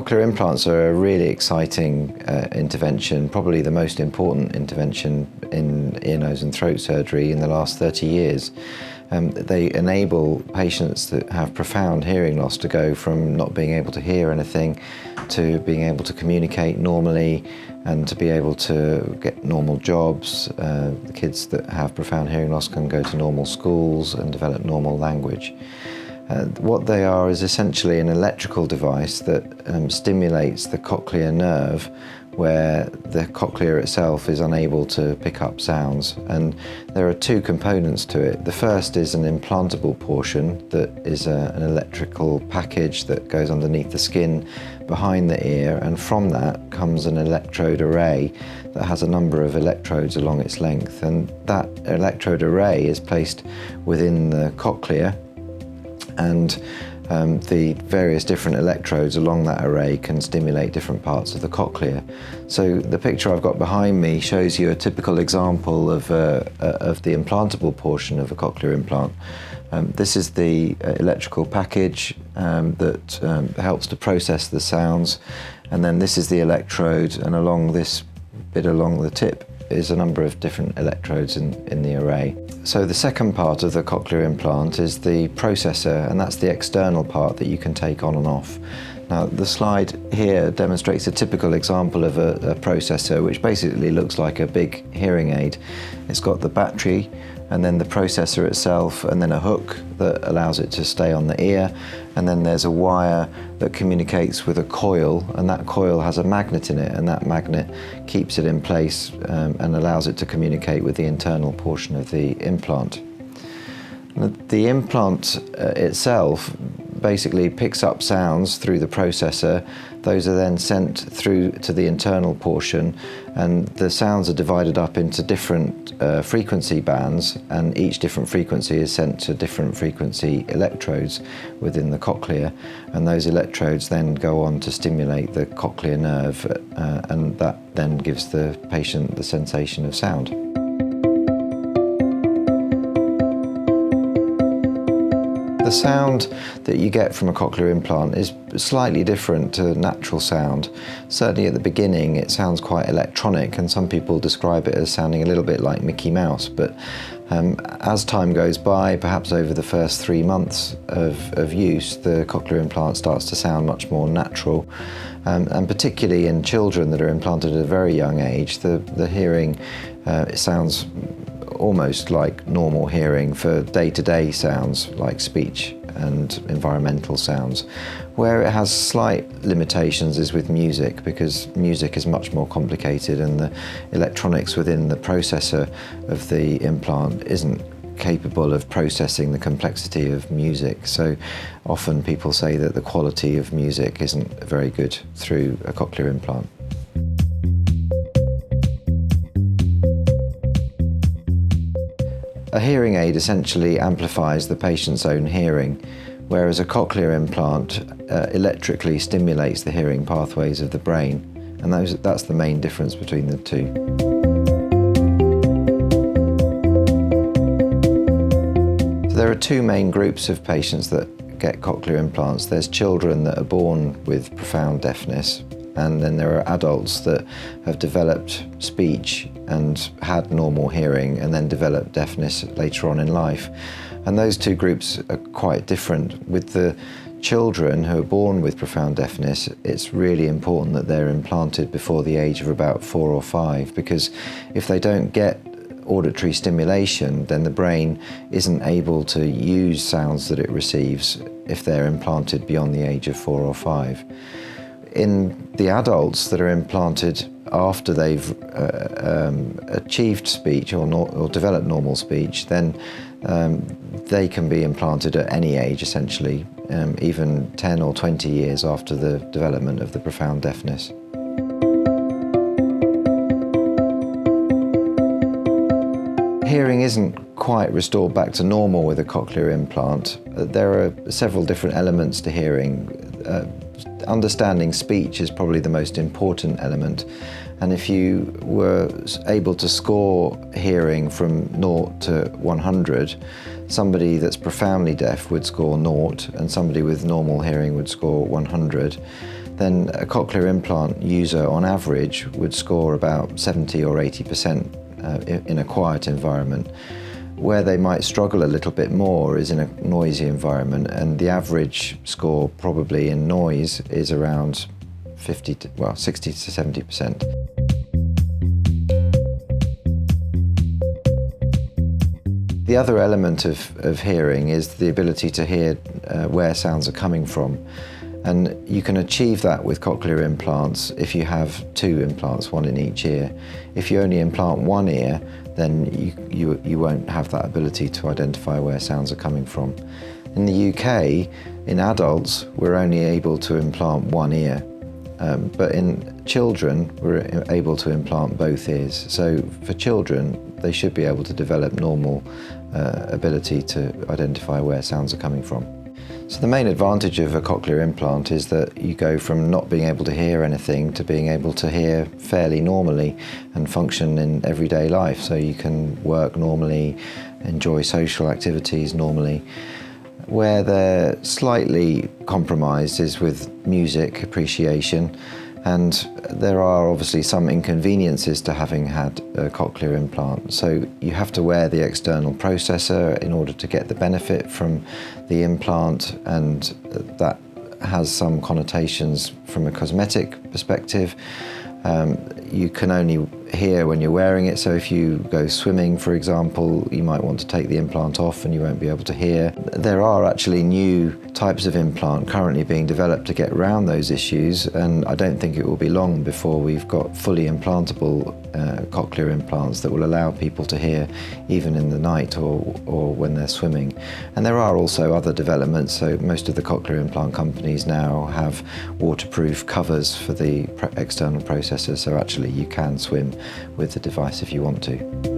Cochlear implants are a really exciting intervention, probably the most important intervention in ear, nose and throat surgery in the last 30 years. They enable patients that have profound hearing loss to go from not being able to hear anything to being able to communicate normally and to be able to get normal jobs. The kids that have profound hearing loss can go to normal schools and develop normal language. What they are is essentially an electrical device that stimulates the cochlear nerve where the cochlea itself is unable to pick up sounds. And there are two components to it. The first is an implantable portion that is an electrical package that goes underneath the skin behind the ear, and from that comes an electrode array that has a number of electrodes along its length. And that electrode array is placed within the cochlea, and the various different electrodes along that array can stimulate different parts of the cochlea. So the picture I've got behind me shows you a typical example of the implantable portion of a cochlear implant. This is the electrical package that helps to process the sounds, and then this is the electrode, and along this bit along the tip is a number of different electrodes in the array. So the second part of the cochlear implant is the processor, and that's the external part that you can take on and off. Now the slide here demonstrates a typical example of a processor, which basically looks like a big hearing aid. It's got the battery and then the processor itself, and then a hook that allows it to stay on the ear, and then there's a wire that communicates with a coil, and that coil has a magnet in it, and that magnet keeps it in place and allows it to communicate with the internal portion of the implant. The implant itself basically picks up sounds through the processor. Those are then sent through to the internal portion, and the sounds are divided up into different frequency bands, and each different frequency is sent to different frequency electrodes within the cochlea, and those electrodes then go on to stimulate the cochlear nerve, and that then gives the patient the sensation of sound. The sound that you get from a cochlear implant is slightly different to natural sound. Certainly at the beginning it sounds quite electronic, and some people describe it as sounding a little bit like Mickey Mouse, but as time goes by, perhaps over the first 3 months of use, the cochlear implant starts to sound much more natural. And particularly in children that are implanted at a very young age, the hearing it sounds almost like normal hearing for day-to-day sounds like speech and environmental sounds. Where it has slight limitations is with music, because music is much more complicated and the electronics within the processor of the implant isn't capable of processing the complexity of music. So often people say that the quality of music isn't very good through a cochlear implant. A hearing aid essentially amplifies the patient's own hearing, whereas a cochlear implant electrically stimulates the hearing pathways of the brain, and that's the main difference between the two. So there are two main groups of patients that get cochlear implants. There's children that are born with profound deafness, and then there are adults that have developed speech and had normal hearing and then developed deafness later on in life. And those two groups are quite different. With the children who are born with profound deafness, it's really important that they're implanted before the age of about 4 or 5, because if they don't get auditory stimulation, then the brain isn't able to use sounds that it receives if they're implanted beyond the age of 4 or 5. In the adults that are implanted after they've achieved speech or developed normal speech, then they can be implanted at any age, essentially, even 10 or 20 years after the development of the profound deafness. Hearing isn't quite restored back to normal with a cochlear implant. There are several different elements to hearing. Understanding speech is probably the most important element, and if you were able to score hearing from 0 to 100, somebody that's profoundly deaf would score 0 and somebody with normal hearing would score 100. then a cochlear implant user on average would score about 70 or 80% in a quiet environment. Where they might struggle a little bit more is in a noisy environment, and the average score probably in noise is around 60 to 70%. The other element of hearing is the ability to hear where sounds are coming from. And you can achieve that with cochlear implants if you have 2 implants, 1 in each ear. If you only implant 1 ear, then you won't have that ability to identify where sounds are coming from. In the UK, in adults, we're only able to implant 1 ear. But in children, we're able to implant both ears. So for children, they should be able to develop normal ability to identify where sounds are coming from. So the main advantage of a cochlear implant is that you go from not being able to hear anything to being able to hear fairly normally and function in everyday life. So you can work normally, enjoy social activities normally. Where they're slightly compromised is with music appreciation, and there are obviously some inconveniences to having had a cochlear implant. So you have to wear the external processor in order to get the benefit from the implant, and that has some connotations from a cosmetic perspective. You can only hear when you're wearing it, so if you go swimming, for example, you might want to take the implant off and you won't be able to hear. There are actually new types of implant currently being developed to get around those issues, and I don't think it will be long before we've got fully implantable cochlear implants that will allow people to hear even in the night or when they're swimming. And there are also other developments, so most of the cochlear implant companies now have waterproof covers for the external processors, so actually you can swim with the device if you want to.